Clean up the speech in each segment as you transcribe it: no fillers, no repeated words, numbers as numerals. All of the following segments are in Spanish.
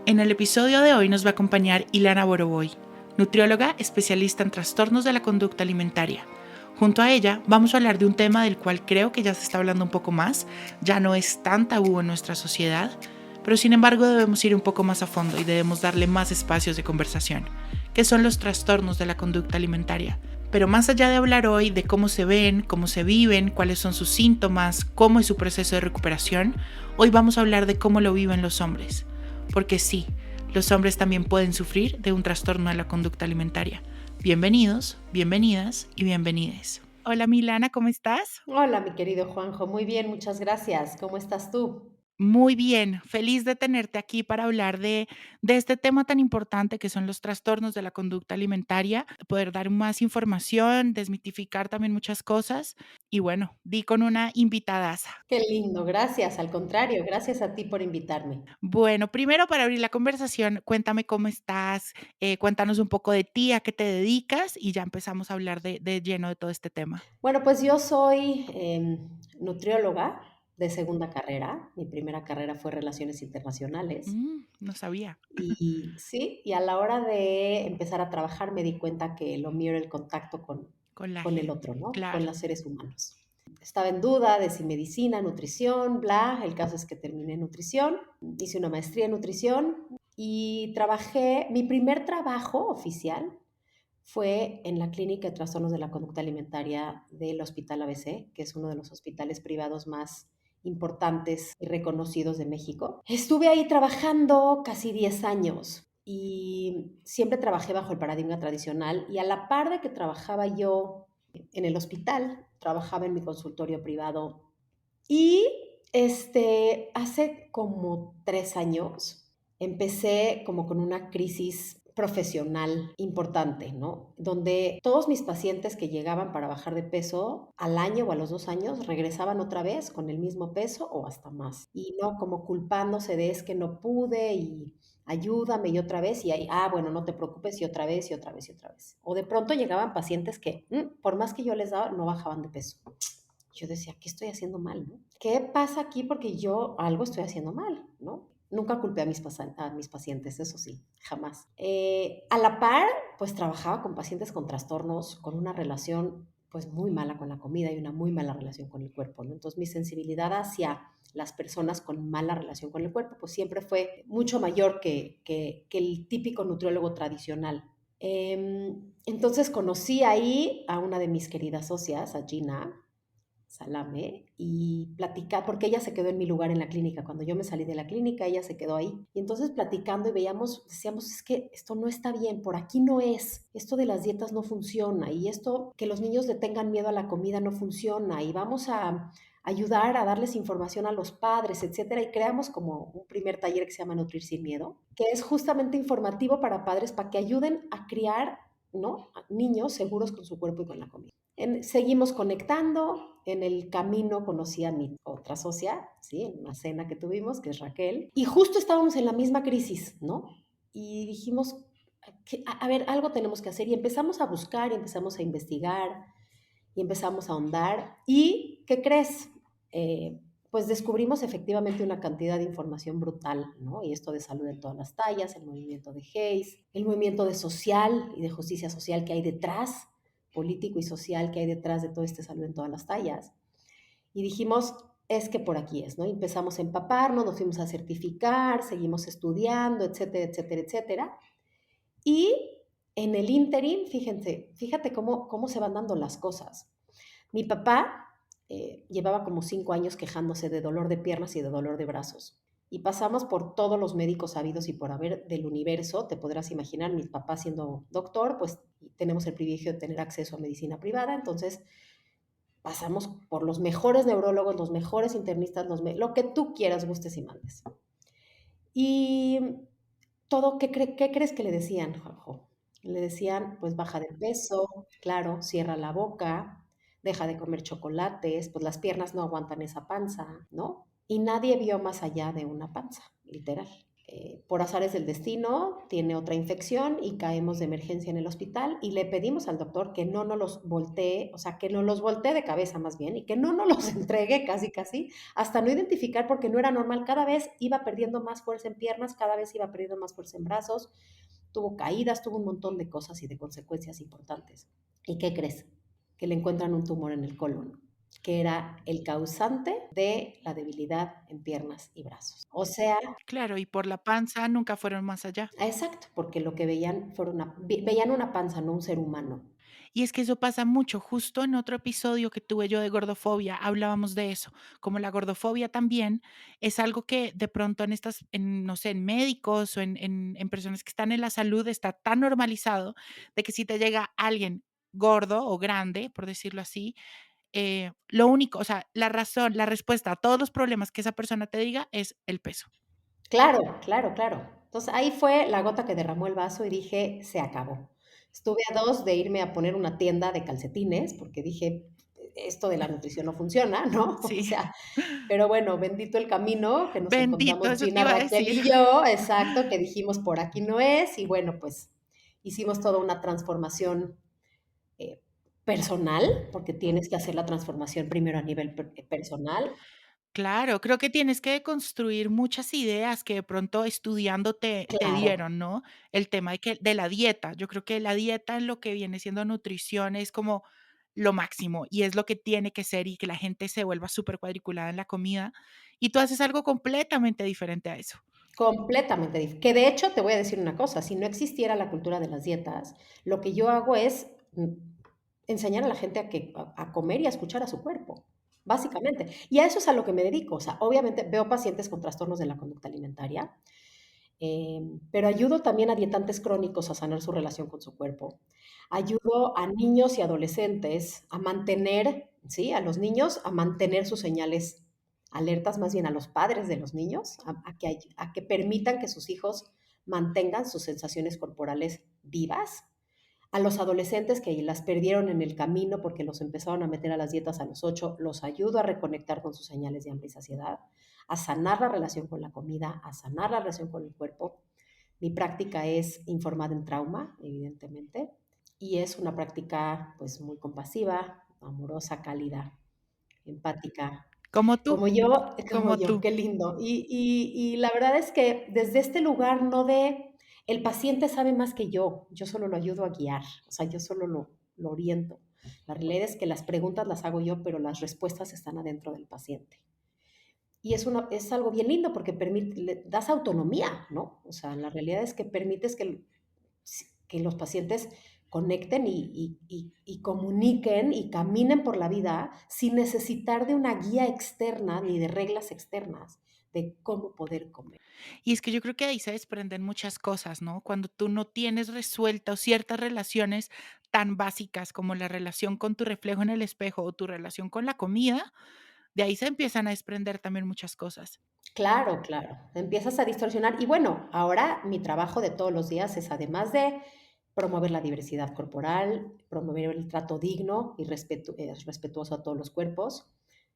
En el episodio de hoy nos va a acompañar Ilana Boroboy, nutrióloga especialista en trastornos de la conducta alimentaria. Junto a ella vamos a hablar de un tema del cual creo que ya se está hablando un poco más, ya no es tan tabú en nuestra sociedad, pero sin embargo debemos ir un poco más a fondo y debemos darle más espacios de conversación, que son los trastornos de la conducta alimentaria. Pero más allá de hablar hoy de cómo se ven, cómo se viven, cuáles son sus síntomas, cómo es su proceso de recuperación, hoy vamos a hablar de cómo lo viven los hombres. Porque sí, los hombres también pueden sufrir de un trastorno de la conducta alimentaria. Bienvenidos, bienvenidas y bienvenides. Hola Milana, ¿cómo estás? Hola, mi querido Juanjo. Muy bien, muchas gracias. ¿Cómo estás tú? Muy bien, feliz de tenerte aquí para hablar de este tema tan importante que son los trastornos de la conducta alimentaria, poder dar más información, desmitificar también muchas cosas y bueno, di con una invitadaza. Qué lindo, gracias. Al contrario, gracias a ti por invitarme. Bueno, primero para abrir la conversación, cuéntame cómo estás, cuéntanos un poco de ti, a qué te dedicas y ya empezamos a hablar de lleno de todo este tema. Bueno, pues yo soy nutrióloga de segunda carrera. Mi primera carrera fue Relaciones Internacionales. No sabía. Y sí, y a la hora de empezar a trabajar me di cuenta que lo mío era el contacto Con la con el gente, otro, ¿no? Con claro. los seres humanos. Estaba en duda de si medicina, nutrición, bla. El caso es que terminé nutrición, hice una maestría en nutrición y trabajé, mi primer trabajo oficial fue en la Clínica de Trastornos de la Conducta Alimentaria del Hospital ABC, que es uno de los hospitales privados más importantes y reconocidos de México. Estuve ahí trabajando casi 10 años y siempre trabajé bajo el paradigma tradicional y a la par de que trabajaba yo en el hospital, trabajaba en mi consultorio privado y hace como 3 años empecé como con una crisis profesional importante, ¿no? Donde todos mis pacientes que llegaban para bajar de peso al año o a los 2 años regresaban otra vez con el mismo peso o hasta más. Y no como culpándose de es que no pude y ayúdame y otra vez y ahí, bueno, no te preocupes y otra vez y otra vez y otra vez. O de pronto llegaban pacientes que, por más que yo les daba, no bajaban de peso. Yo decía, ¿qué estoy haciendo mal? ¿No? ¿Qué pasa aquí? Porque yo algo estoy haciendo mal, ¿no? Nunca culpé a mis pacientes, eso sí, jamás. A la par, pues trabajaba con pacientes con trastornos, con una relación pues muy mala con la comida y una muy mala relación con el cuerpo, ¿no? Entonces mi sensibilidad hacia las personas con mala relación con el cuerpo, pues siempre fue mucho mayor que el típico nutriólogo tradicional. Entonces conocí ahí a una de mis queridas socias, a Gina, Salame, y platicar, porque ella se quedó en mi lugar en la clínica. Cuando yo me salí de la clínica, ella se quedó ahí. Y entonces platicando y veíamos, decíamos, es que esto no está bien, por aquí no es, esto de las dietas no funciona, y esto que los niños le tengan miedo a la comida no funciona, y vamos a ayudar a darles información a los padres, etcétera, y creamos como un primer taller que se llama Nutrir sin Miedo, que es justamente informativo para padres para que ayuden a criar, ¿no?, a niños seguros con su cuerpo y con la comida. Seguimos conectando. En el camino conocí a mi otra socia, ¿sí? En una cena que tuvimos, que es Raquel. Y justo estábamos en la misma crisis, ¿no? Y dijimos, a ver, algo tenemos que hacer. Y empezamos a buscar, y empezamos a investigar, y empezamos a ahondar. ¿Y qué crees? Pues descubrimos efectivamente una cantidad de información brutal, ¿no? Y esto de salud en todas las tallas, el movimiento de Hayes, el movimiento de social y de justicia social que hay detrás, político y social que hay detrás de todo este salud en todas las tallas. Y dijimos, es que por aquí es, ¿no? Y empezamos a empaparnos, nos fuimos a certificar, seguimos estudiando, etcétera, etcétera, etcétera. Y en el interim, fíjate cómo se van dando las cosas. Mi papá llevaba como 5 años quejándose de dolor de piernas y de dolor de brazos. Y pasamos por todos los médicos habidos y por haber del universo. Te podrás imaginar, mi papá siendo doctor, pues tenemos el privilegio de tener acceso a medicina privada. Entonces pasamos por los mejores neurólogos, los mejores internistas, lo que tú quieras, gustes y mandes. Y todo, ¿qué crees que le decían, Juanjo? Le decían, pues baja de peso, claro, cierra la boca, deja de comer chocolates, pues las piernas no aguantan esa panza, ¿no? Y nadie vio más allá de una panza, literal. Por azares del destino, tiene otra infección y caemos de emergencia en el hospital y le pedimos al doctor que no nos los voltee, o sea, que no los voltee de cabeza más bien y que no nos los entregue casi, casi, hasta no identificar porque no era normal. Cada vez iba perdiendo más fuerza en piernas, cada vez iba perdiendo más fuerza en brazos, tuvo caídas, tuvo un montón de cosas y de consecuencias importantes. ¿Y qué crees? Que le encuentran un tumor en el colon, que era el causante de la debilidad en piernas y brazos. O sea, Claro, y por la panza nunca fueron más allá. exacto, porque lo que veían veían una panza, no un ser humano. Y es que eso pasa mucho. Justo en otro episodio que tuve yo de gordofobia hablábamos de eso, como la gordofobia también es algo que de pronto en estas, no sé, en médicos o en personas que están en la salud está tan normalizado de que si te llega alguien gordo o grande, por decirlo así, lo único, o sea, la razón, la respuesta a todos los problemas que esa persona te diga es el peso. Claro, claro, claro. Entonces, ahí fue la gota que derramó el vaso y dije: "Se acabó". Estuve a 2 de irme a poner una tienda de calcetines, porque dije: "Esto de la nutrición no funciona", ¿no? O Sí, sea, pero bueno, bendito el camino que nos bendito, encontramos eso te Gina, iba a Raquel decir. y yo, exacto, que dijimos: "Por aquí no es", y bueno, pues, hicimos toda una transformación, eh, personal, porque tienes que hacer la transformación primero a nivel personal. Claro, creo que tienes que construir muchas ideas que de pronto estudiando te Claro. dieron, ¿no? El tema de la dieta. Yo creo que la dieta en lo que viene siendo nutrición es como lo máximo y es lo que tiene que ser y que la gente se vuelva súper cuadriculada en la comida y tú haces algo completamente diferente a eso. Completamente que de hecho, te voy a decir una cosa, si no existiera la cultura de las dietas, lo que yo hago es, enseñar a la gente a comer y a escuchar a su cuerpo, básicamente. Y a eso es a lo que me dedico. O sea, obviamente veo pacientes con trastornos de la conducta alimentaria, pero ayudo también a dietantes crónicos a sanar su relación con su cuerpo. Ayudo a niños y adolescentes a mantener, ¿sí? A los niños a mantener sus señales alertas, más bien a los padres de los niños, a que permitan que sus hijos mantengan sus sensaciones corporales vivas. A los adolescentes que las perdieron en el camino porque los empezaron a meter a las dietas a los 8, los ayudo a reconectar con sus señales de hambre y saciedad, a sanar la relación con la comida, a sanar la relación con el cuerpo. Mi práctica es informada en trauma, evidentemente, y es una práctica pues muy compasiva, amorosa, cálida, empática, Como tú, como como yo, tú. qué lindo. Y la verdad es que desde este lugar no de el paciente sabe más que yo solo lo ayudo a guiar, o sea, yo solo lo oriento. La realidad es que las preguntas las hago yo, pero las respuestas están adentro del paciente. Y es algo bien lindo porque le das autonomía, ¿no? O sea, la realidad es que permites que los pacientes conecten y comuniquen y caminen por la vida sin necesitar de una guía externa ni de reglas externas de cómo poder comer. Y es que yo creo que ahí se desprenden muchas cosas, ¿no? Cuando tú no tienes resueltas ciertas relaciones tan básicas como la relación con tu reflejo en el espejo o tu relación con la comida, de ahí se empiezan a desprender también muchas cosas. Claro, claro. Empiezas a distorsionar. Y bueno, ahora mi trabajo de todos los días es, además de promover la diversidad corporal, promover el trato digno y respetuoso a todos los cuerpos,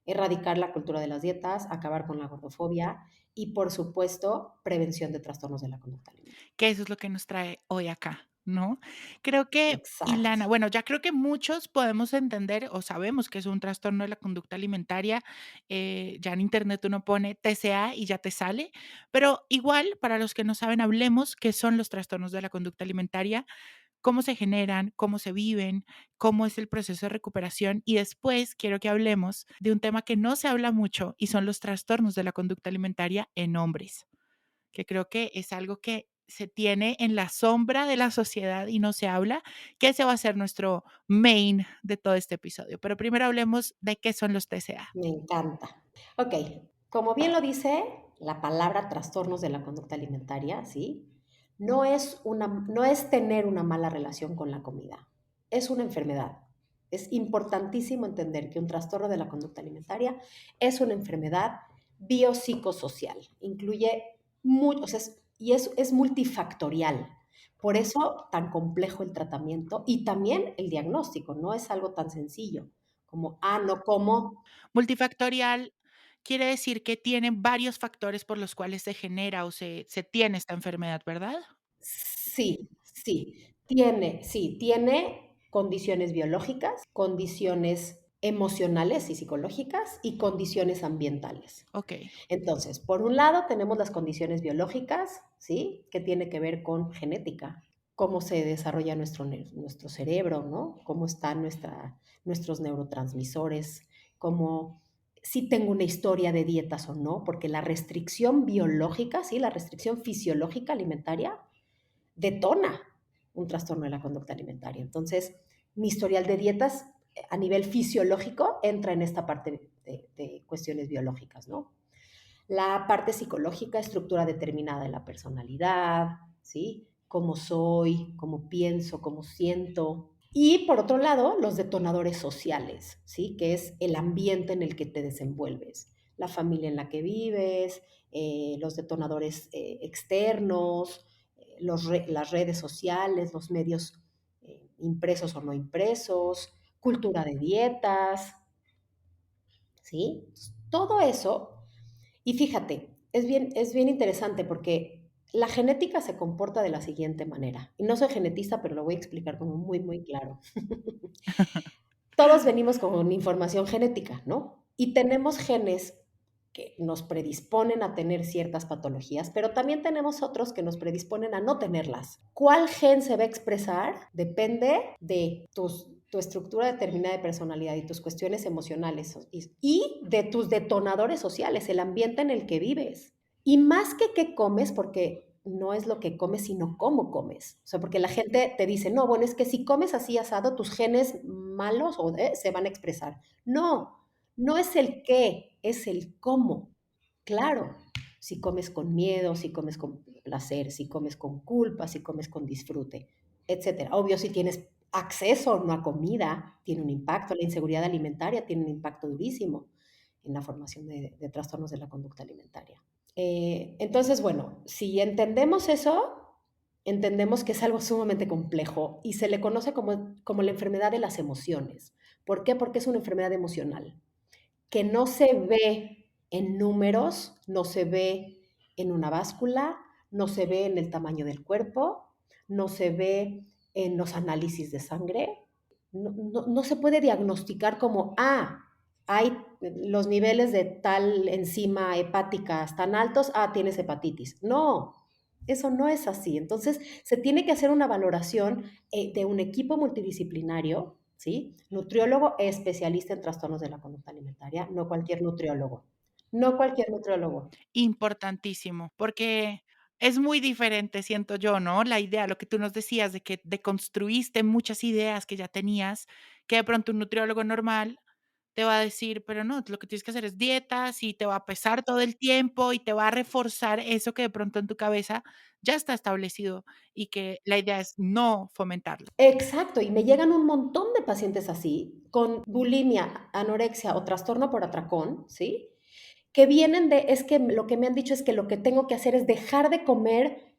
erradicar la cultura de las dietas, acabar con la gordofobia y, por supuesto, prevención de trastornos de la conducta alimentaria. Que eso es lo que nos trae hoy acá, ¿no? Creo que, Exacto. Ilana, bueno, ya creo que muchos podemos entender o sabemos que es un trastorno de la conducta alimentaria. Ya en internet uno pone TCA y ya te sale, pero igual, para los que no saben, hablemos qué son los trastornos de la conducta alimentaria, cómo se generan, cómo se viven, cómo es el proceso de recuperación y después quiero que hablemos de un tema que no se habla mucho y son los trastornos de la conducta alimentaria en hombres, que creo que es algo que se tiene en la sombra de la sociedad y no se habla, que ese va a ser nuestro main de todo este episodio. Pero primero hablemos de qué son los TCA. Me encanta. Ok, como bien lo dice la palabra trastornos de la conducta alimentaria, ¿sí? No es tener una mala relación con la comida, es una enfermedad. Es importantísimo entender que un trastorno de la conducta alimentaria es una enfermedad biopsicosocial. Incluye muchos, es multifactorial. Por eso tan complejo el tratamiento y también el diagnóstico. No es algo tan sencillo como, no como. Multifactorial quiere decir que tienen varios factores por los cuales se genera o se tiene esta enfermedad, ¿verdad? Sí, sí, tiene condiciones biológicas, condiciones emocionales y psicológicas y condiciones ambientales. Okey, Entonces, por un lado tenemos las condiciones biológicas, ¿sí? Que tiene que ver con genética, cómo se desarrolla nuestro cerebro, ¿no? Cómo están nuestros neurotransmisores, cómo si tengo una historia de dietas o no, porque la restricción biológica, ¿sí? La restricción fisiológica alimentaria detona un trastorno de la conducta alimentaria. Entonces, mi historial de dietas a nivel fisiológico entra en esta parte de cuestiones biológicas, ¿no? La parte psicológica, estructura determinada de la personalidad, ¿sí? Cómo soy, cómo pienso, cómo siento. Y por otro lado, los detonadores sociales, ¿sí? Que es el ambiente en el que te desenvuelves, la familia en la que vives, los detonadores externos, las redes sociales, los medios impresos o no impresos, cultura de dietas, ¿sí? Todo eso y fíjate, es bien interesante porque la genética se comporta de la siguiente manera. Y no soy genetista, pero lo voy a explicar como muy, muy claro. Todos venimos con información genética, ¿no? Y tenemos genes que nos predisponen a tener ciertas patologías, pero también tenemos otros que nos predisponen a no tenerlas. ¿Cuál gen se va a expresar? Depende de tu estructura determinada de personalidad y tus cuestiones emocionales y de tus detonadores sociales, el ambiente en el que vives. Y más que qué comes, porque no es lo que comes, sino cómo comes. O sea, porque la gente te dice, no, bueno, es que si comes así asado, tus genes malos se van a expresar. No, no es el qué, es el cómo. Claro, si comes con miedo, si comes con placer, si comes con culpa, si comes con disfrute, etcétera. Obvio, si tienes acceso o no a comida, tiene un impacto. La inseguridad alimentaria tiene un impacto durísimo en la formación de trastornos de la conducta alimentaria. Entonces, bueno, si entendemos eso, entendemos que es algo sumamente complejo y se le conoce como la enfermedad de las emociones. ¿Por qué? Porque es una enfermedad emocional que no se ve en números, no se ve en una báscula, no se ve en el tamaño del cuerpo, no se ve en los análisis de sangre, no se puede diagnosticar como, hay los niveles de tal enzima hepática tan altos, tienes hepatitis. No, eso no es así. Entonces, se tiene que hacer una valoración de un equipo multidisciplinario, ¿sí? Nutriólogo especialista en trastornos de la conducta alimentaria, no cualquier nutriólogo. No cualquier nutriólogo. importantísimo, porque es muy diferente, siento yo, ¿no? La idea, lo que tú nos decías de que deconstruiste muchas ideas que ya tenías, que de pronto un nutriólogo normal te va a decir: "Pero no, lo que tienes que hacer es dietas", y te va a pesar todo el tiempo, y te va a reforzar eso que de pronto en tu cabeza ya está establecido, y que la idea es no fomentarlo. Exacto, y me llegan un montón de pacientes así, con bulimia, anorexia o trastorno por atracón, ¿sí? Que vienen es que lo que me han dicho es que lo que tengo que hacer es dejar de comer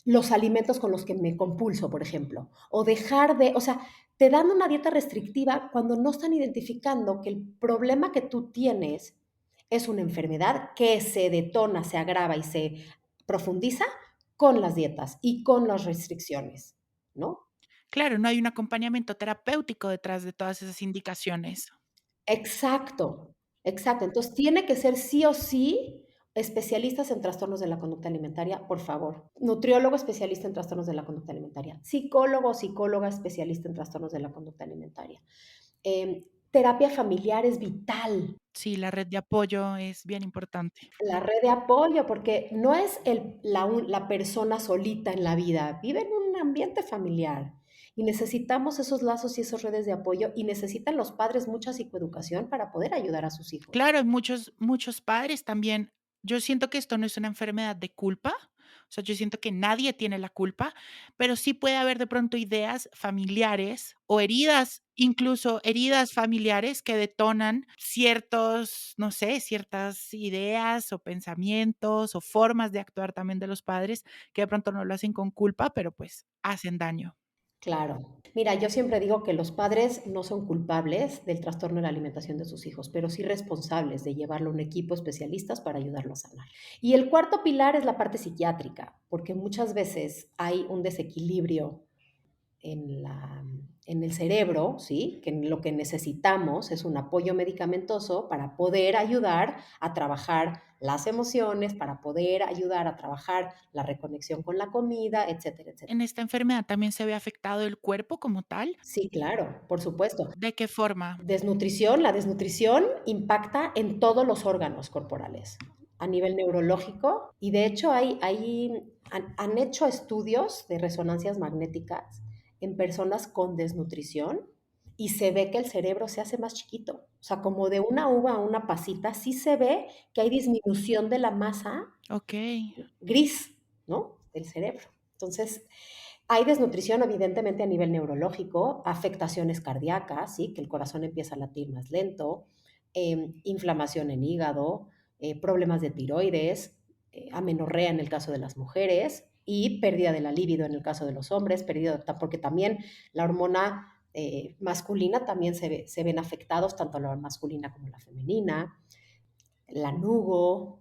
los alimentos con los que me compulso, por ejemplo, o dejar de, o sea, te dan una dieta restrictiva cuando no están identificando que el problema que tú tienes es una enfermedad que se detona, se agrava y se profundiza con las dietas y con las restricciones, ¿no? Claro, no hay un acompañamiento terapéutico detrás de todas esas indicaciones. Exacto, exacto. Entonces, tiene que ser sí o sí especialistas en trastornos de la conducta alimentaria, por favor. Nutriólogo especialista en trastornos de la conducta alimentaria. Psicólogo o psicóloga especialista en trastornos de la conducta alimentaria. Terapia familiar es vital. Sí, la red de apoyo es bien importante. La red de apoyo, porque no es la persona solita en la vida, vive en un ambiente familiar y necesitamos esos lazos y esas redes de apoyo y necesitan los padres mucha psicoeducación para poder ayudar a sus hijos. Claro, muchos padres también, yo siento que esto no es una enfermedad de culpa, o sea, yo siento que nadie tiene la culpa, pero sí puede haber de pronto ideas familiares o heridas, incluso heridas familiares que detonan ciertos, no sé, ciertas ideas o pensamientos o formas de actuar también de los padres que de pronto no lo hacen con culpa, pero pues hacen daño. Claro. Mira, yo siempre digo que los padres no son culpables del trastorno de la alimentación de sus hijos, pero sí responsables de llevarlo a un equipo de especialistas para ayudarlo a sanar. Y el cuarto pilar es la parte psiquiátrica, porque muchas veces hay un desequilibrio en, la, en el cerebro, ¿sí? Que lo que necesitamos es un apoyo medicamentoso para poder ayudar a trabajar las emociones, para poder ayudar a trabajar la reconexión con la comida, etcétera, etcétera. ¿En esta enfermedad también se ve afectado el cuerpo como tal? Sí, claro, por supuesto. ¿De qué forma? Desnutrición, la desnutrición impacta en todos los órganos corporales a nivel neurológico y de hecho han hecho estudios de resonancias magnéticas en personas con desnutrición y se ve que el cerebro se hace más chiquito. O sea, como de una uva a una pasita, sí se ve que hay disminución de la masa Ok. gris, ¿no? Del cerebro. Entonces, hay desnutrición, evidentemente, a nivel neurológico, afectaciones cardíacas, ¿sí? Que el corazón empieza a latir más lento, inflamación en hígado, problemas de tiroides, amenorrea en el caso de las mujeres y pérdida de la libido en el caso de los hombres, porque también la hormona masculina también se ven afectados, tanto la masculina como la femenina, lanugo,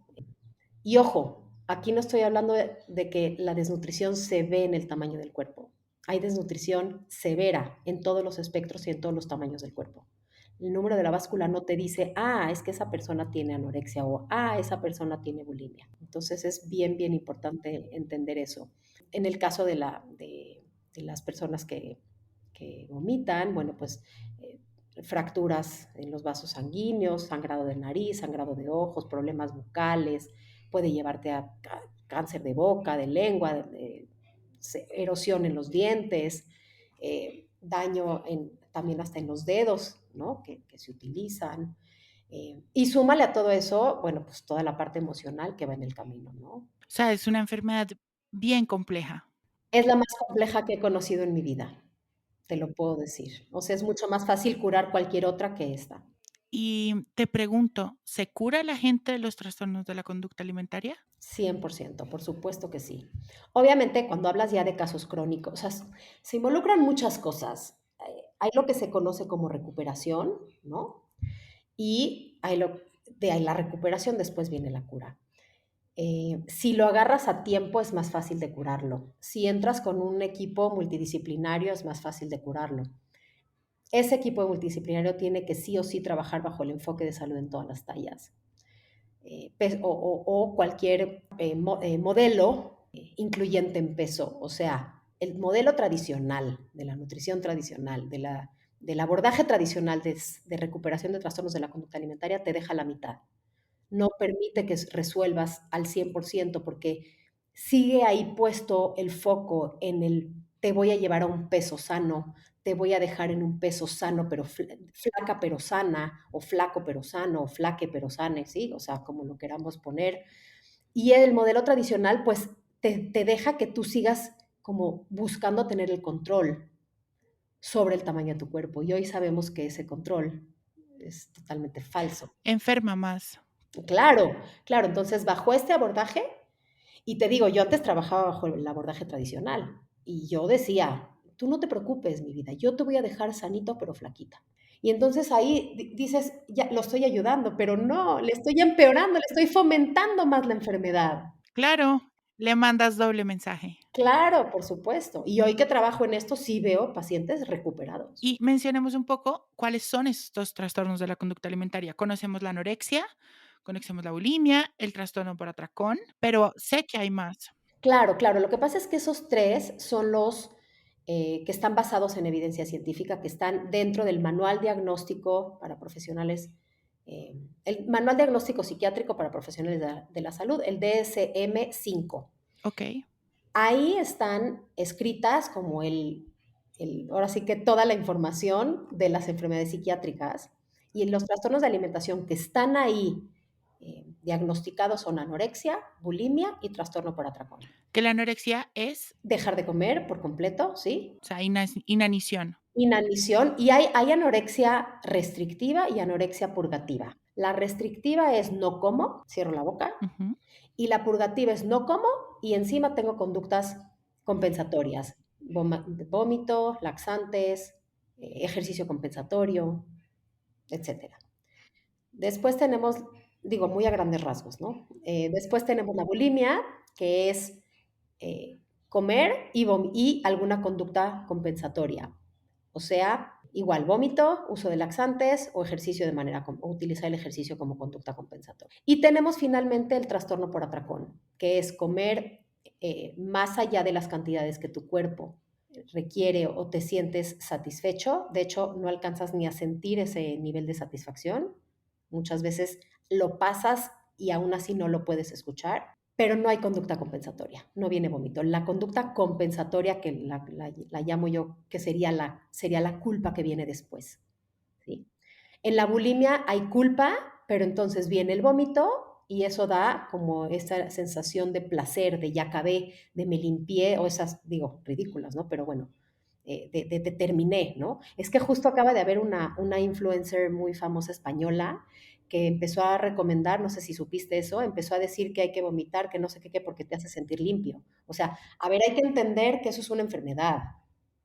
y ojo, aquí no estoy hablando de que la desnutrición se ve en el tamaño del cuerpo. Hay desnutrición severa en todos los espectros y en todos los tamaños del cuerpo. El número de la báscula no te dice, ah, es que esa persona tiene anorexia o, ah, esa persona tiene bulimia. Entonces es bien, bien importante entender eso. En el caso de las personas que vomitan, bueno, pues fracturas en los vasos sanguíneos, sangrado de nariz, sangrado de ojos, problemas bucales, puede llevarte a cáncer de boca, de lengua, erosión en los dientes, daño también hasta en los dedos, ¿no? Que se utilizan. Y súmale a todo eso, bueno, pues toda la parte emocional que va en el camino, ¿no? O sea, es una enfermedad bien compleja. Es la más compleja que he conocido en mi vida, te lo puedo decir. O sea, es mucho más fácil curar cualquier otra que esta. Y te pregunto, ¿se cura la gente de los trastornos de la conducta alimentaria? 100%, por supuesto que sí. Obviamente, cuando hablas ya de casos crónicos, o sea, se involucran muchas cosas. Hay lo que se conoce como recuperación, ¿no? Y de ahí la recuperación después viene la cura. Si lo agarras a tiempo es más fácil de curarlo. Si entras con un equipo multidisciplinario es más fácil de curarlo. Ese equipo multidisciplinario tiene que sí o sí trabajar bajo el enfoque de salud en todas las tallas. O cualquier modelo incluyente en peso. O sea, el modelo tradicional de la nutrición tradicional, del abordaje tradicional de recuperación de trastornos de la conducta alimentaria te deja la mitad. No permite que resuelvas al 100% porque sigue ahí puesto el foco en el te voy a llevar a un peso sano, te voy a dejar en un peso sano, pero flaca pero sana, o flaco pero sano, o flaque pero sane, ¿sí? O sea, como lo queramos poner. Y el modelo tradicional, pues, te deja que tú sigas como buscando tener el control sobre el tamaño de tu cuerpo. Y hoy sabemos que ese control es totalmente falso. Enferma más. Claro, claro. Entonces, bajo este abordaje, y te digo, yo antes trabajaba bajo el abordaje tradicional y yo decía, tú no te preocupes, mi vida, yo te voy a dejar sanito pero flaquita. Y entonces ahí dices, ya lo estoy ayudando, pero no, le estoy empeorando, le estoy fomentando más la enfermedad. Claro, le mandas doble mensaje. Claro, por supuesto. Y hoy que trabajo en esto, sí veo pacientes recuperados. Y mencionemos un poco cuáles son estos trastornos de la conducta alimentaria. Conocemos la anorexia, conocemos la bulimia, el trastorno por atracón, pero sé que hay más. Claro, claro. Lo que pasa es que esos tres son los que están basados en evidencia científica, que están dentro del manual diagnóstico para profesionales, el manual diagnóstico psiquiátrico para profesionales de la salud, el DSM-5. Ok. Ahí están escritas como ahora sí que toda la información de las enfermedades psiquiátricas y los trastornos de alimentación que están ahí diagnosticados son anorexia, bulimia y trastorno por atracón. Que la anorexia es, Dejar de comer por completo, ¿sí? o sea, inanición. Inanición y hay anorexia restrictiva y anorexia purgativa. La restrictiva es no como, cierro la boca, Ujú. y la purgativa es no como y encima tengo conductas compensatorias. vómito, laxantes, ejercicio compensatorio, etcétera. Después tenemos, digo, muy a grandes rasgos, ¿no? Después tenemos la bulimia, que es eh, comer y alguna conducta compensatoria. O sea, igual vómito, uso de laxantes o ejercicio o utilizar el ejercicio como conducta compensatoria. Y tenemos finalmente el trastorno por atracón, que es comer más allá de las cantidades que tu cuerpo requiere o te sientes satisfecho. De hecho, no alcanzas ni a sentir ese nivel de satisfacción. Muchas veces lo pasas y aún así no lo puedes escuchar, pero no hay conducta compensatoria, no viene vómito. La conducta compensatoria, que la llamo yo, que sería la culpa que viene después. ¿Sí? En la bulimia hay culpa, pero entonces viene el vómito y eso da como esa sensación de placer, de ya acabé, de me limpié, o esas, digo, ridículas, ¿no? Pero bueno, de terminé, ¿no? Es que justo acaba de haber una influencer muy famosa española que empezó a recomendar, no sé si supiste eso, empezó a decir que hay que vomitar, que no sé qué, porque te hace sentir limpio. O sea, a ver, hay que entender que eso es una enfermedad.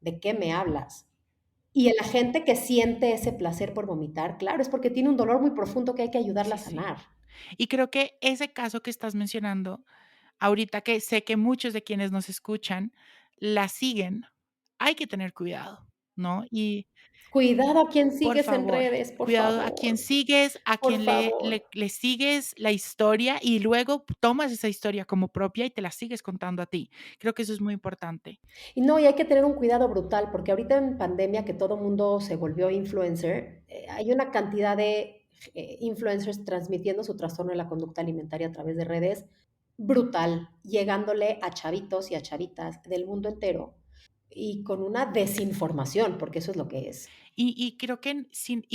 ¿De qué me hablas? Y la gente que siente ese placer por vomitar, claro, es porque tiene un dolor muy profundo que hay que ayudarla a Sí, sí. sanar. Y creo que ese caso que estás mencionando, ahorita que sé que muchos de quienes nos escuchan la siguen, hay que tener cuidado, ¿no? Y Cuidado a quien por sigues en favor, redes, cuidado a quien sigues, a por quien le favor. le le sigues la historia y luego tomas esa historia como propia y te la sigues contando a ti. Creo que eso es muy importante. Y no, y hay que tener un cuidado brutal, porque ahorita en pandemia que todo mundo se volvió influencer, hay una cantidad de influencers transmitiendo su trastorno de la conducta alimentaria a través de redes brutal, llegándole a chavitos y a chavitas del mundo entero y con una desinformación, porque eso es lo que es. Y creo que sin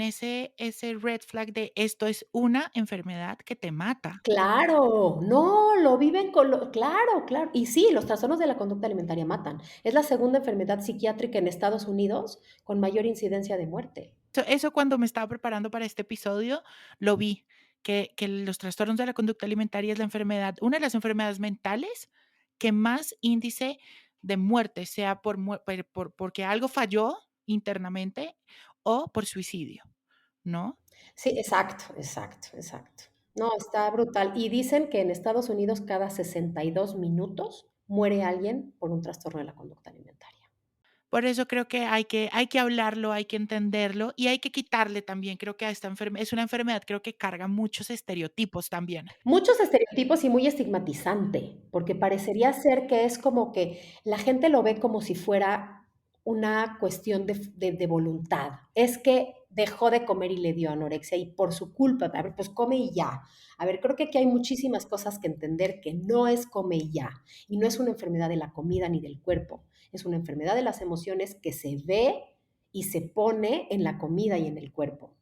ese red flag de esto es una enfermedad que te mata. Claro, no, lo viven con lo claro, claro. Y sí, los trastornos de la conducta alimentaria matan. Es la segunda enfermedad psiquiátrica en Estados Unidos con mayor incidencia de muerte. Eso cuando me estaba preparando para este episodio, lo vi, que los trastornos de la conducta alimentaria es la enfermedad una de las enfermedades mentales que más índice de muerte, sea porque algo falló internamente o por suicidio, ¿no? Sí, exacto, exacto, exacto. No, está brutal. Y dicen que en Estados Unidos cada 62 minutos muere alguien por un trastorno de la conducta alimentaria. Por eso creo que hay que hablarlo, hay que entenderlo y hay que quitarle también, creo que a esta enfermedad es una enfermedad, creo que carga muchos estereotipos también. Muchos estereotipos y muy estigmatizante, porque parecería ser que es como que la gente lo ve como si fuera una cuestión de voluntad. Es que dejó de comer y le dio anorexia y por su culpa, a ver, pues come y ya. A ver, creo que aquí hay muchísimas cosas que entender que no es come y ya, y no es una enfermedad de la comida ni del cuerpo, es una enfermedad de las emociones que se ve y se pone en la comida y en el cuerpo.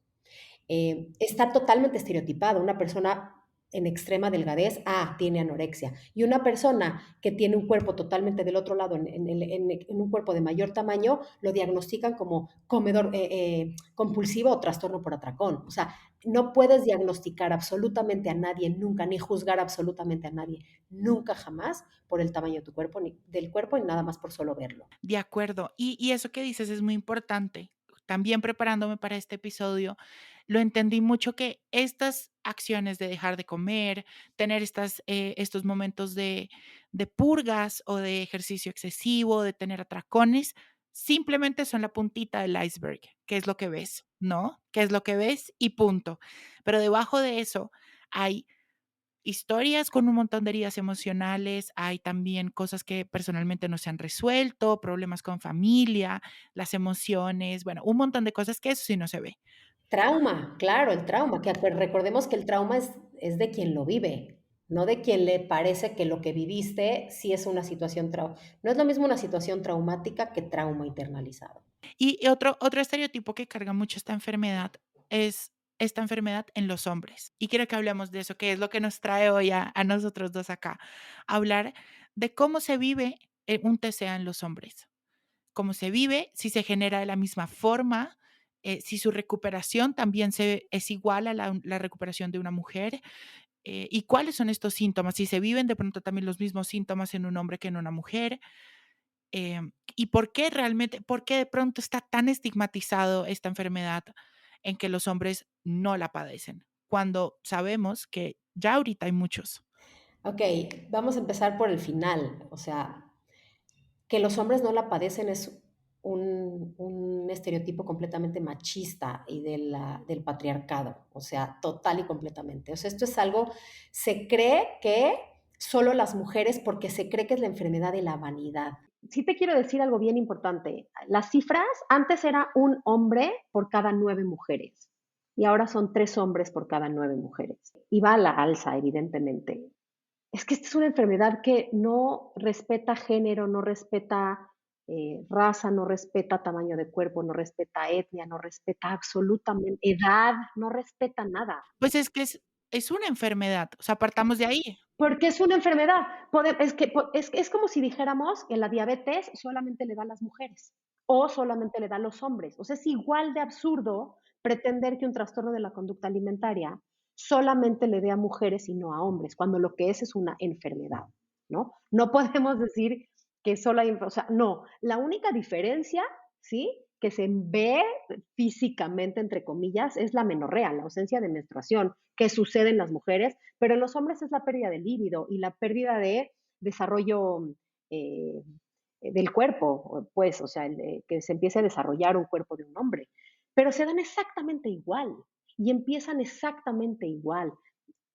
Está totalmente estereotipado. Una persona en extrema delgadez, tiene anorexia. Y una persona que tiene un cuerpo totalmente del otro lado, en un cuerpo de mayor tamaño, lo diagnostican como comedor compulsivo o trastorno por atracón. O sea, no puedes diagnosticar absolutamente a nadie nunca, ni juzgar absolutamente a nadie, nunca jamás, por el tamaño de tu cuerpo, ni del cuerpo, ni nada más por solo verlo. De acuerdo. Y eso que dices es muy importante. También preparándome para este episodio, lo entendí mucho que estas acciones de dejar de comer, tener estos momentos de purgas o de ejercicio excesivo, de tener atracones, simplemente son la puntita del iceberg, que es lo que ves, ¿no? Que es lo que ves y punto. Pero debajo de eso hay historias con un montón de heridas emocionales, hay también cosas que personalmente no se han resuelto, problemas con familia, las emociones, bueno, un montón de cosas que eso sí no se ve. Trauma, claro, el trauma, que recordemos que el trauma es de quien lo vive, no de quien le parece que lo que viviste sí es una situación no es lo mismo una situación traumática que trauma internalizado. Y otro estereotipo que carga mucho esta enfermedad es esta enfermedad en los hombres. Y quiero que hablemos de eso, que es lo que nos trae hoy a nosotros 2 acá, hablar de cómo se vive, un TCA en los hombres. Cómo se vive, si se genera de la misma forma, si su recuperación también es igual a la recuperación de una mujer, y cuáles son estos síntomas, si se viven de pronto también los mismos síntomas en un hombre que en una mujer. ¿Y por qué de pronto está tan estigmatizado esta enfermedad en que los hombres no la padecen? Cuando sabemos que ya ahorita hay muchos. Ok, vamos a empezar por el final. O sea, que los hombres no la padecen es un estereotipo completamente machista y del patriarcado, o sea, total y completamente. O sea, esto es algo, se cree que solo las mujeres, porque se cree que es la enfermedad de la vanidad. Sí te quiero decir algo bien importante. Las cifras, antes era un hombre por cada 9 mujeres y ahora son 3 hombres por cada 9 mujeres. Y va a la alza, evidentemente. Es que esta es una enfermedad que no respeta género, no respeta raza, no respeta tamaño de cuerpo, no respeta etnia, no respeta absolutamente edad, no respeta nada. Pues es una enfermedad, o sea, partamos de ahí. Porque es una enfermedad. Es como si dijéramos que la diabetes solamente le da a las mujeres o solamente le da a los hombres. O sea, es igual de absurdo pretender que un trastorno de la conducta alimentaria solamente le dé a mujeres y no a hombres, cuando lo que es una enfermedad, ¿no? No podemos decir que solo hay, o sea, no. La única diferencia, ¿sí? Que se ve físicamente, entre comillas, es la menorrea, la ausencia de menstruación, que sucede en las mujeres, pero en los hombres es la pérdida de líbido y la pérdida de desarrollo eh, del cuerpo, pues, o sea, que se empiece a desarrollar un cuerpo de un hombre. Pero se dan exactamente igual y empiezan exactamente igual.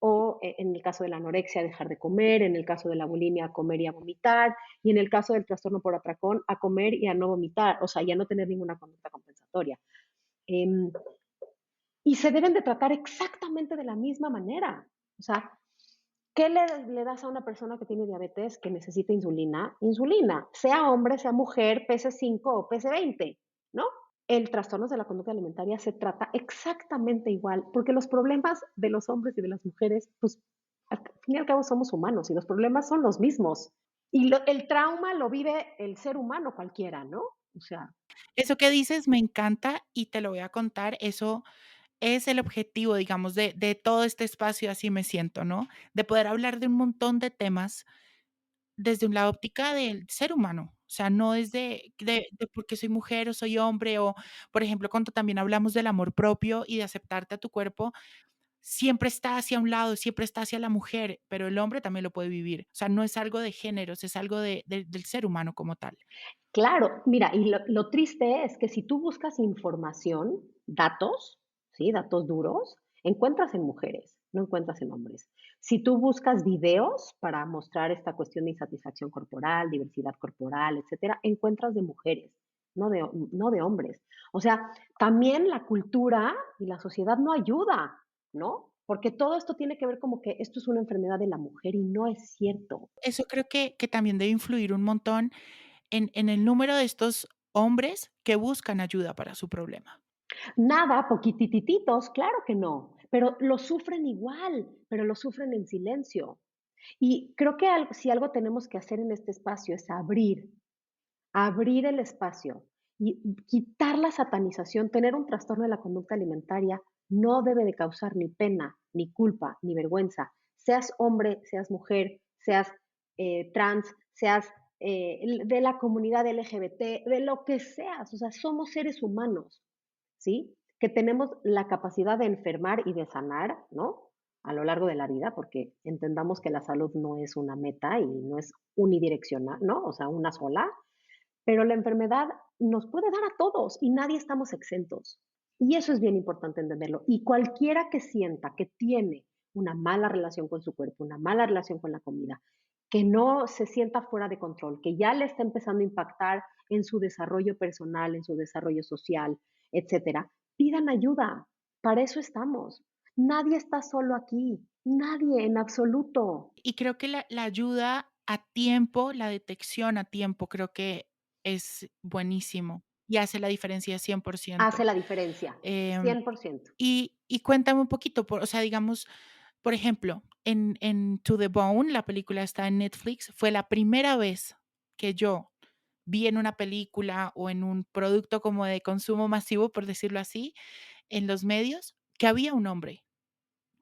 O en el caso de la anorexia, dejar de comer, en el caso de la bulimia, comer y a vomitar, y en el caso del trastorno por atracón, a comer y a no vomitar, o sea, ya no tener ninguna conducta compensatoria. Eh, y se deben de tratar exactamente de la misma manera. O sea, ¿qué le das a una persona que tiene diabetes que necesita insulina? Insulina, sea hombre, sea mujer, pese 5 o pese 20, ¿no? El trastorno de la conducta alimentaria se trata exactamente igual, porque los problemas de los hombres y de las mujeres, pues al fin y al cabo somos humanos y los problemas son los mismos. Y el trauma lo vive el ser humano cualquiera, ¿no? O sea, Eso que dices me encanta y te lo voy a contar, eso es el objetivo, digamos, de todo este espacio, así me siento, ¿no? De poder hablar de un montón de temas desde la óptica del ser humano, o sea, no desde de porque soy mujer o soy hombre, o, por ejemplo, cuando también hablamos del amor propio y de aceptarte a tu cuerpo, siempre está hacia un lado, siempre está hacia la mujer, pero el hombre también lo puede vivir. O sea, no es algo de géneros, es algo del ser humano como tal. claro, mira, y lo triste es que si tú buscas información, datos, ¿sí? Datos duros, encuentras en mujeres, no encuentras en hombres. Si tú buscas videos para mostrar esta cuestión de insatisfacción corporal, diversidad corporal, etcétera, encuentras de mujeres, no de hombres. O sea, también la cultura y la sociedad no ayuda, ¿no? Porque todo esto tiene que ver como que esto es una enfermedad de la mujer y no es cierto. Eso creo que también debe influir un montón en el número de estos hombres que buscan ayuda para su problema. Nada, poquitititos, claro que no, pero lo sufren igual, pero lo sufren en silencio. Y creo que si algo tenemos que hacer en este espacio es abrir el espacio y quitar la satanización. Tener un trastorno de la conducta alimentaria no debe de causar ni pena, ni culpa, ni vergüenza. Seas hombre, seas mujer, seas trans, seas de la comunidad LGBT, de lo que seas. O sea, somos seres humanos. ¿Sí? Que tenemos la capacidad de enfermar y de sanar, ¿no? A lo largo de la vida, porque entendamos que la salud no es una meta y no es unidireccional, ¿no? O sea, una sola, pero la enfermedad nos puede dar a todos y nadie estamos exentos. Y eso es bien importante entenderlo. Y cualquiera que sienta que tiene una mala relación con su cuerpo, una mala relación con la comida, que no se sienta fuera de control, que ya le está empezando a impactar en su desarrollo personal, en su desarrollo social, etcétera, pidan ayuda. Para eso estamos. Nadie está solo aquí. Nadie en absoluto. Y creo que la ayuda a tiempo, la detección a tiempo, creo que es buenísimo y hace la diferencia 100%. Hace la diferencia. Em, 100%. y cuéntame un poquito, o sea, digamos, por ejemplo, en To the Bone, la película está en Netflix, fue la primera vez que yo vi en una película o en un producto como de consumo masivo, por decirlo así, en los medios, que había un hombre.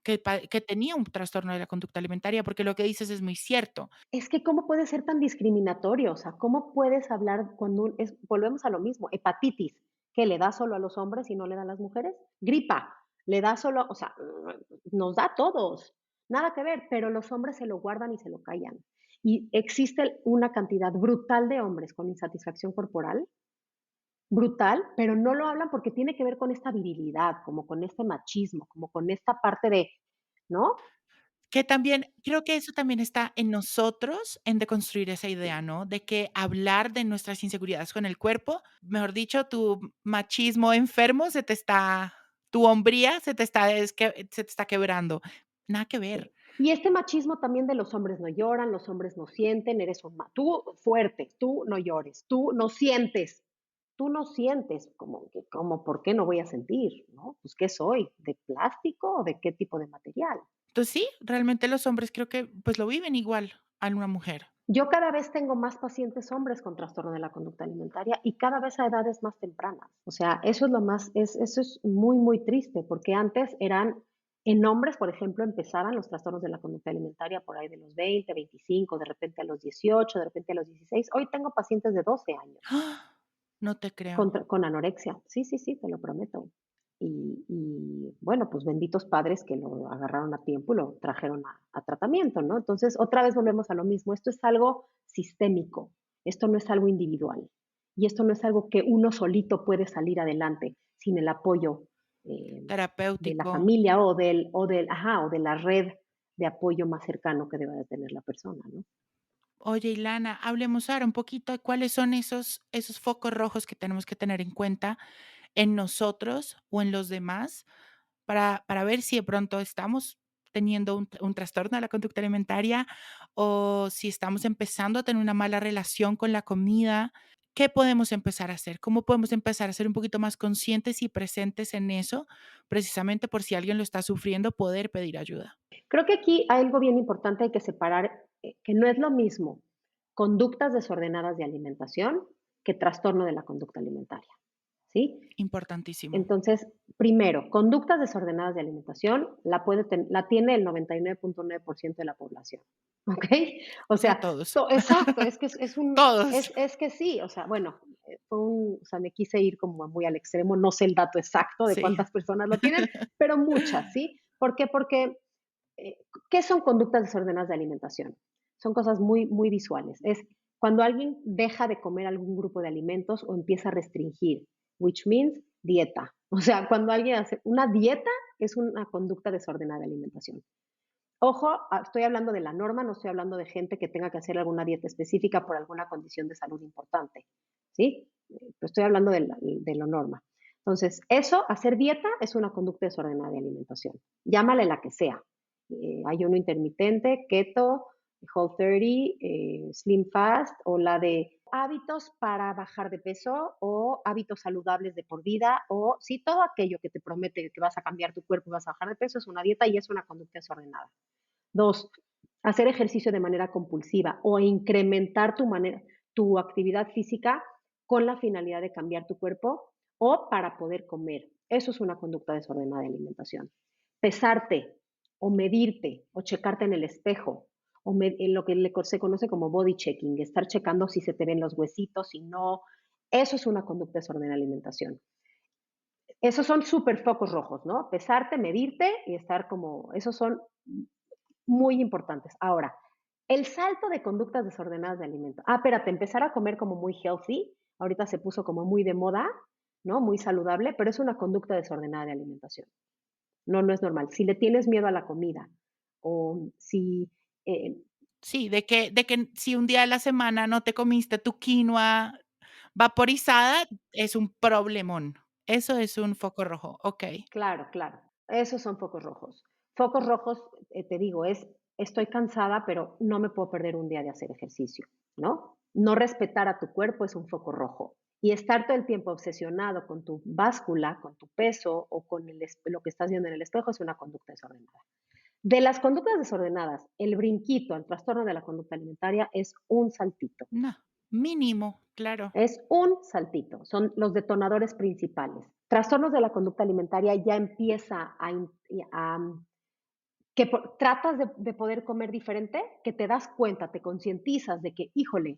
que tenía un trastorno de la conducta alimentaria, porque lo que dices es muy cierto. Es que, ¿cómo puede ser tan discriminatorio? O sea, ¿cómo puedes hablar cuando volvemos a lo mismo, hepatitis, que le da solo a los hombres y no le da a las mujeres? Gripa, le da solo, o sea, nos da a todos, nada que ver, pero los hombres se lo guardan y se lo callan. Y existe una cantidad brutal de hombres con insatisfacción corporal, brutal, pero no lo hablan porque tiene que ver con esta virilidad, como con este machismo, como con esta parte de, ¿no? Que también creo que eso también está en nosotros, en deconstruir esa idea, ¿no? De que hablar de nuestras inseguridades con el cuerpo, mejor dicho, tu machismo enfermo tu hombría se te está quebrando. Nada que ver. Sí. Y este machismo también de los hombres no lloran, los hombres no sienten, eres un tú fuerte, tú no llores, tú no sientes, como, ¿por qué no voy a sentir? ¿No? Pues, ¿qué soy? ¿De plástico o de qué tipo de material? Entonces sí, realmente los hombres creo que, pues, lo viven igual a una mujer. Yo cada vez tengo más pacientes hombres con trastorno de la conducta alimentaria y cada vez a edades más tempranas. O sea, eso es lo más, eso es muy, muy triste, porque antes eran, en hombres, por ejemplo, empezaban los trastornos de la conducta alimentaria por ahí de los 20, 25, de repente a los 18, de repente a los 16. Hoy tengo pacientes de 12 años ¡Ah! No te creo. con anorexia. Sí, sí, sí, te lo prometo. Bueno, pues benditos padres que lo agarraron a tiempo y lo trajeron a tratamiento, ¿no? Entonces, otra vez volvemos a lo mismo. Esto es algo sistémico, esto no es algo individual y esto no es algo que uno solito puede salir adelante sin el apoyo de la Terapéutico. familia o de la red de apoyo más cercano que deba de tener la persona, ¿no? Oye, Ilana, hablemos ahora un poquito de cuáles son esos focos rojos que tenemos que tener en cuenta en nosotros o en los demás para ver si de pronto estamos teniendo un trastorno de la conducta alimentaria o si estamos empezando a tener una mala relación con la comida. ¿Qué podemos empezar a hacer? ¿Cómo podemos empezar a ser un poquito más conscientes y presentes en eso? Precisamente por si alguien lo está sufriendo, poder pedir ayuda. Creo que aquí hay algo bien importante, hay que separar, que no es lo mismo conductas desordenadas de alimentación que trastorno de la conducta alimentaria, ¿sí? Importantísimo. Entonces, primero, conductas desordenadas de alimentación la tiene el 99.9% de la población, ¿ok? O O sea, sea, todos. exacto, es que es un, Todos. es que sí, o sea, bueno, o sea, me quise ir como muy al extremo, no sé el dato exacto de Sí. cuántas personas lo tienen, pero muchas, ¿sí? ¿Por qué? Porque eh, ¿qué son conductas desordenadas de alimentación? Son cosas muy, muy visuales. Es cuando alguien deja de comer algún grupo de alimentos o empieza a restringir, which means dieta. O sea, cuando alguien hace una dieta es una conducta desordenada de alimentación. Ojo, estoy hablando de la norma, no estoy hablando de gente que tenga que hacer alguna dieta específica por alguna condición de salud importante, ¿sí? Estoy hablando de lo norma. Entonces, eso, hacer dieta es una conducta desordenada de alimentación. Llámale la que sea. Ayuno intermitente, keto, Whole30, Slim Fast o la de hábitos para bajar de peso o hábitos saludables de por vida o sí, todo aquello que te promete que vas a cambiar tu cuerpo y vas a bajar de peso es una dieta y es una conducta desordenada. Dos, hacer ejercicio de manera compulsiva o incrementar tu actividad física con la finalidad de cambiar tu cuerpo o para poder comer. Eso es una conducta desordenada de alimentación. Pesarte o medirte o checarte en el espejo o en lo que se conoce como body checking, estar checando si se te ven los huesitos, si no. Eso es una conducta desordenada de alimentación. Esos son súper focos rojos, ¿no? Pesarte, medirte y estar como, esos son muy importantes. Ahora, el salto de conductas desordenadas de alimento. Espérate, empezar a comer como muy healthy, ahorita se puso como muy de moda, ¿no? Muy saludable, pero es una conducta desordenada de alimentación. No, no es normal. Si le tienes miedo a la comida o si, Sí, de que si un día a la semana no te comiste tu quinoa vaporizada, es un problemón. Eso es un foco rojo, okey. claro, claro, esos son focos rojos. Focos rojos, te digo, estoy cansada, pero no me puedo perder un día de hacer ejercicio, ¿no? No respetar a tu cuerpo es un foco rojo. Y estar todo el tiempo obsesionado con tu báscula, con tu peso o con lo que estás viendo en el espejo es una conducta desordenada. De las conductas desordenadas, el brinquito al trastorno de la conducta alimentaria es un saltito. No, mínimo, claro. Es un saltito, son los detonadores principales. Trastornos de la conducta alimentaria ya empieza que tratas de poder comer diferente, que te das cuenta, te concientizas de que, híjole,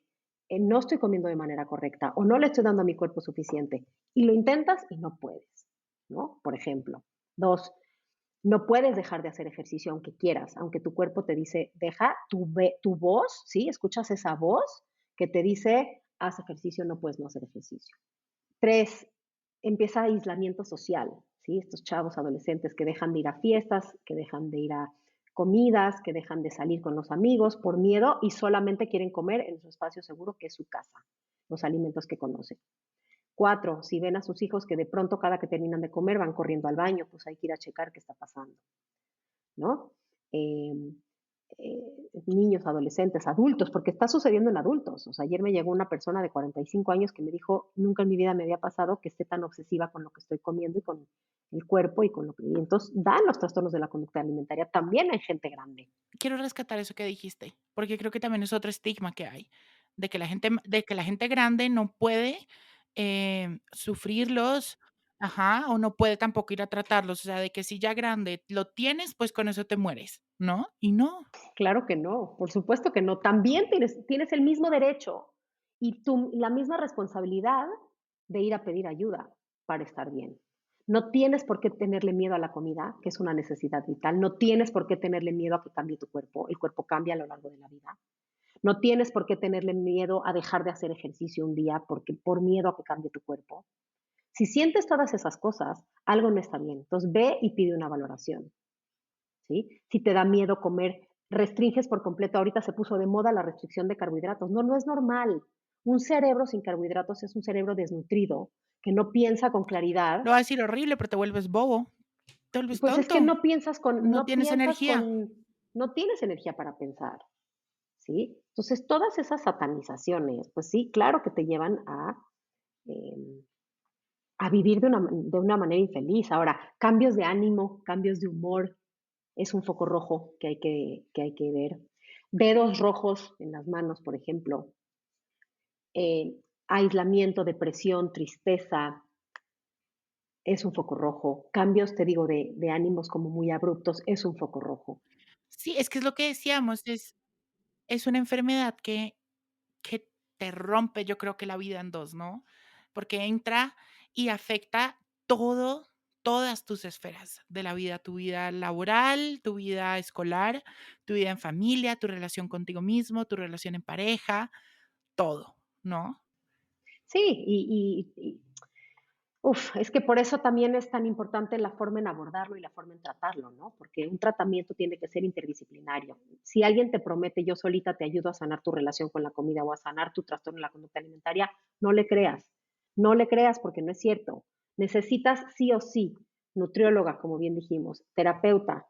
no estoy comiendo de manera correcta o no le estoy dando a mi cuerpo suficiente. Y lo intentas y no puedes, ¿no? Por ejemplo. Dos, no puedes dejar de hacer ejercicio aunque quieras, aunque tu cuerpo te dice, deja tu voz, ¿sí? Escuchas esa voz que te dice, haz ejercicio, no puedes no hacer ejercicio. Tres, empieza aislamiento social, ¿sí? Estos chavos adolescentes que dejan de ir a fiestas, que dejan de ir a comidas, que dejan de salir con los amigos por miedo y solamente quieren comer en su espacio seguro que es su casa, los alimentos que conocen. Cuatro, si ven a sus hijos que de pronto cada que terminan de comer van corriendo al baño, pues hay que ir a checar qué está pasando, ¿no? Eh, Niños, adolescentes, adultos, porque está sucediendo en adultos. O sea, ayer me llegó una persona de 45 años que me dijo, nunca en mi vida me había pasado que esté tan obsesiva con lo que estoy comiendo y con el cuerpo y con lo que... Y entonces dan los trastornos de la conducta alimentaria. También hay gente grande. Quiero rescatar eso que dijiste, porque creo que también es otro estigma que hay, de que la gente grande no puede, sufrirlos, ajá, o no puede tampoco ir a tratarlos, o sea, de que si ya grande lo tienes, pues con eso te mueres, ¿no? Y no. Claro que no, por supuesto que no. También tienes el mismo derecho y la misma responsabilidad de ir a pedir ayuda para estar bien. No tienes por qué tenerle miedo a la comida, que es una necesidad vital. No tienes por qué tenerle miedo a que cambie tu cuerpo. El cuerpo cambia a lo largo de la vida. No tienes por qué tenerle miedo a dejar de hacer ejercicio un día por miedo a que cambie tu cuerpo. Si sientes todas esas cosas, algo no está bien. Entonces ve y pide una valoración. ¿Sí? Si te da miedo comer, restringes por completo. Ahorita se puso de moda la restricción de carbohidratos. No, no es normal. Un cerebro sin carbohidratos es un cerebro desnutrido, que no piensa con claridad. Lo vas a decir horrible, pero te vuelves bobo, te vuelves Pues es que tonto, no no tienes piensas energía. con, no tienes energía para pensar, ¿sí? Entonces, todas esas satanizaciones, pues sí, claro que te llevan eh, a vivir de una manera infeliz. Ahora, cambios de ánimo, cambios de humor, es un foco rojo que hay que ver. Dedos rojos en las manos, por ejemplo, aislamiento, depresión, tristeza, es un foco rojo. Cambios, te digo, de ánimos como muy abruptos, es un foco rojo. Sí, es que es lo que decíamos, es una enfermedad que te rompe, yo creo que la vida en 2, ¿no? Porque entra y afecta todo, todas tus esferas de la vida, tu vida laboral, tu vida escolar, tu vida en familia, tu relación contigo mismo, tu relación en pareja, todo, ¿no? Sí, es que por eso también es tan importante la forma en abordarlo y la forma en tratarlo, ¿no? Porque un tratamiento tiene que ser interdisciplinario. Si alguien te promete, yo solita te ayudo a sanar tu relación con la comida o a sanar tu trastorno de la conducta alimentaria, no le creas. No le creas porque no es cierto. Necesitas sí o sí nutrióloga, como bien dijimos, terapeuta,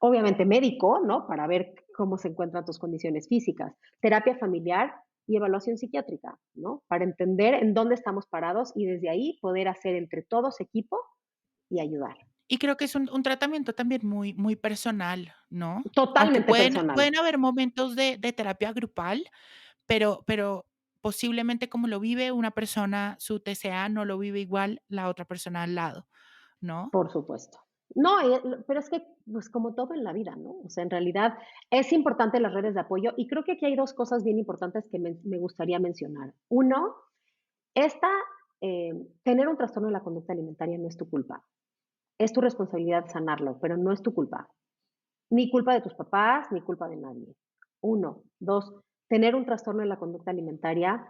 obviamente médico, ¿no? Para ver cómo se encuentran tus condiciones físicas, terapia familiar y evaluación psiquiátrica, ¿no? Para entender en dónde estamos parados y desde ahí poder hacer entre todos equipo y ayudar. Y creo que es un tratamiento también muy muy personal, ¿no? Aunque Totalmente personal, pueden haber momentos de terapia grupal, pero posiblemente como lo vive una persona, su TCA no lo vive igual la otra persona al lado, ¿no? por supuesto. No, pero es que, pues como todo en la vida, ¿no? O sea, en realidad es importante las redes de apoyo y creo que aquí hay dos cosas bien importantes que me gustaría mencionar. Uno, esta, eh, tener un trastorno de la conducta alimentaria no es tu culpa. Es tu responsabilidad sanarlo, pero no es tu culpa. Ni culpa de tus papás, ni culpa de nadie. Uno. Dos, tener un trastorno de la conducta alimentaria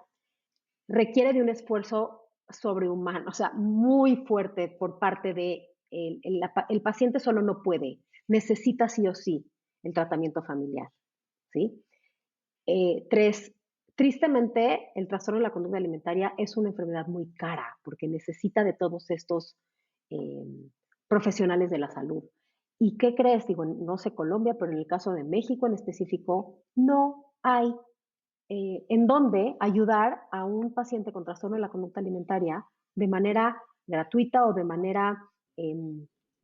requiere de un esfuerzo sobrehumano, o sea, muy fuerte por parte de el paciente solo no puede, necesita sí o sí el tratamiento familiar, ¿sí? Tres, tristemente, el trastorno de la conducta alimentaria es una enfermedad muy cara porque necesita de todos estos eh, profesionales de la salud. ¿Y qué crees? Digo, no sé Colombia, pero en el caso de México en específico, no hay en dónde ayudar a un paciente con trastorno de la conducta alimentaria de manera gratuita o de manera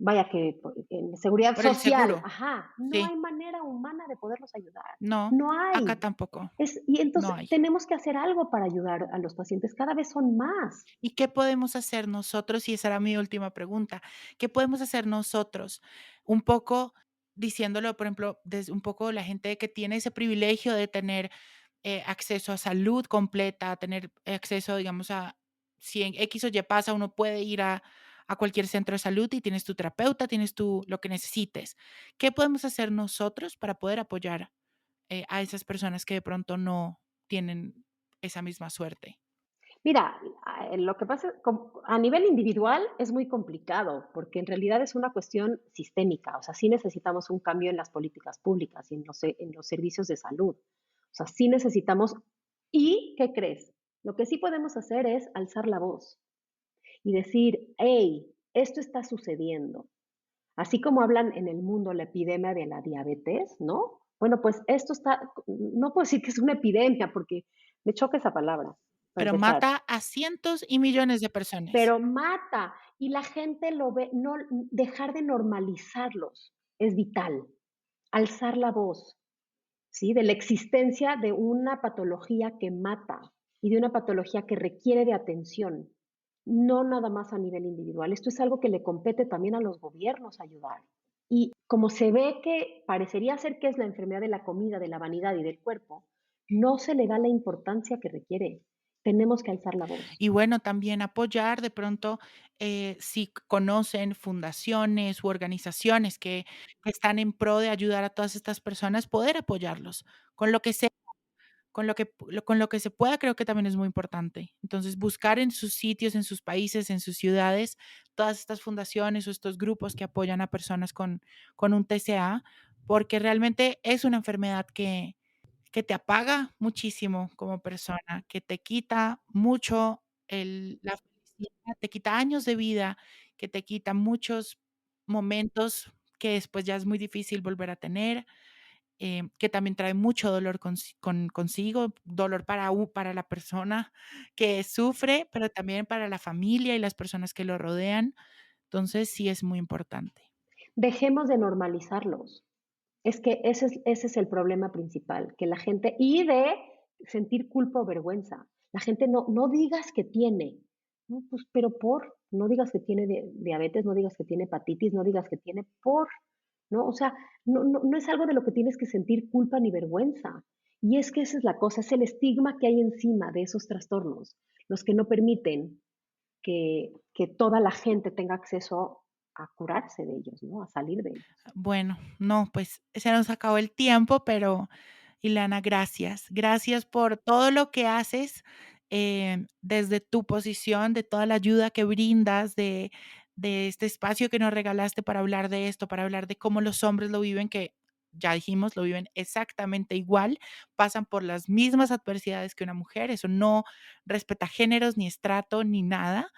vaya que en seguridad Por el social, seguro, ajá, no sí. hay manera humana de poderlos ayudar, No, no acá hay. tampoco, Y no entonces hay. tenemos que hacer algo para ayudar a los pacientes, cada vez son más. ¿Y qué podemos hacer nosotros? Y esa era mi última pregunta. ¿Qué podemos hacer nosotros? Un poco diciéndolo, por ejemplo, desde un poco la gente que tiene ese privilegio de tener acceso a salud completa, tener acceso, digamos, a si en X o Y pasa, uno puede ir a cualquier centro de salud y tienes tu terapeuta, tienes tu, lo que necesites. ¿Qué podemos hacer nosotros para poder apoyar a esas personas que de pronto no tienen esa misma suerte? Mira, lo que pasa a nivel individual es muy complicado, porque en realidad es una cuestión sistémica, o sea, sí necesitamos un cambio en las políticas públicas y en los servicios de salud. O sea, sí necesitamos. ¿Y qué crees? Lo que sí podemos hacer es alzar la voz y decir, hey, esto está sucediendo. Así como hablan en el mundo la epidemia de la diabetes, ¿no? Bueno, pues esto está, no puedo decir que es una epidemia porque me choca esa palabra, para Pero empezar, mata a cientos y millones de personas. pero mata y la gente lo ve, no, dejar de normalizarlos es vital, alzar la voz, ¿sí? De la existencia de una patología que mata y de una patología que requiere de atención, no nada más a nivel individual. Esto es algo que le compete también a los gobiernos ayudar. Y como se ve que parecería ser que es la enfermedad de la comida, de la vanidad y del cuerpo, no se le da la importancia que requiere. Tenemos que alzar la voz. Y bueno, también apoyar de pronto, si conocen fundaciones u organizaciones que están en pro de ayudar a todas estas personas, poder apoyarlos con lo que sea, con lo que se pueda, creo que también es muy importante. Entonces, buscar en sus sitios, en sus países, en sus ciudades, todas estas fundaciones o estos grupos que apoyan a personas con un TCA, porque realmente es una enfermedad que te apaga muchísimo como persona, que te quita mucho la felicidad, te quita años de vida, que te quita muchos momentos que después ya es muy difícil volver a tener, que también trae mucho dolor consigo, dolor para la persona que sufre, pero también para la familia y las personas que lo rodean. Entonces, sí es muy importante. Dejemos de normalizarlos. Es que ese es el problema principal, que la gente, y de sentir culpa o vergüenza. La gente no digas que tiene, no, pues, pero no digas que tiene diabetes, no digas que tiene hepatitis, no digas que tiene ¿no? O sea, no es algo de lo que tienes que sentir culpa ni vergüenza. Y es que esa es la cosa, es el estigma que hay encima de esos trastornos, los que no permiten que toda la gente tenga acceso a curarse de ellos, ¿no? A salir de ellos. Bueno, no, pues se nos acabó el tiempo, pero Ilana, gracias. Gracias por todo lo que haces desde tu posición, de toda la ayuda que brindas, de este espacio que nos regalaste para hablar de esto, para hablar de cómo los hombres lo viven, que ya dijimos, lo viven exactamente igual, pasan por las mismas adversidades que una mujer, eso no respeta géneros, ni estrato, ni nada.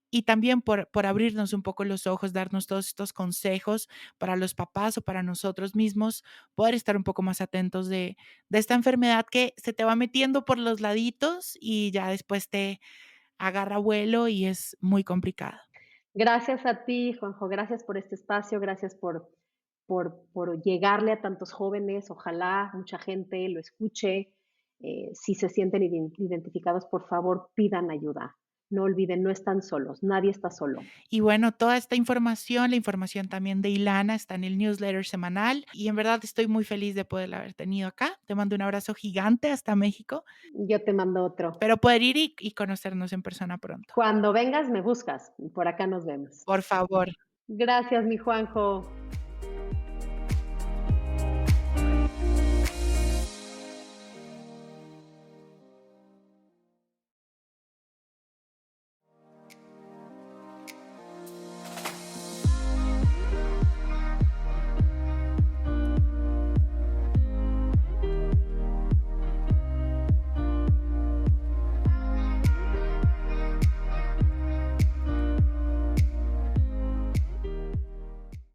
Y también por abrirnos un poco los ojos, darnos todos estos consejos para los papás o para nosotros mismos, poder estar un poco más atentos de esta enfermedad que se te va metiendo por los laditos y ya después te agarra vuelo y es muy complicada. Gracias a ti, Juanjo, gracias por este espacio, gracias por llegarle a tantos jóvenes. Ojalá mucha gente lo escuche. Si se sienten identificados, por favor, pidan ayuda. No olviden, no están solos, nadie está solo. Y bueno, toda esta información, la información también de Ilana está en el newsletter semanal y en verdad estoy muy feliz de poderla haber tenido acá. Te mando un abrazo gigante hasta México. Yo te mando otro. Espero poder ir y conocernos en persona pronto. Cuando vengas, me buscas y por acá nos vemos. Por favor. Gracias, mi Juanjo.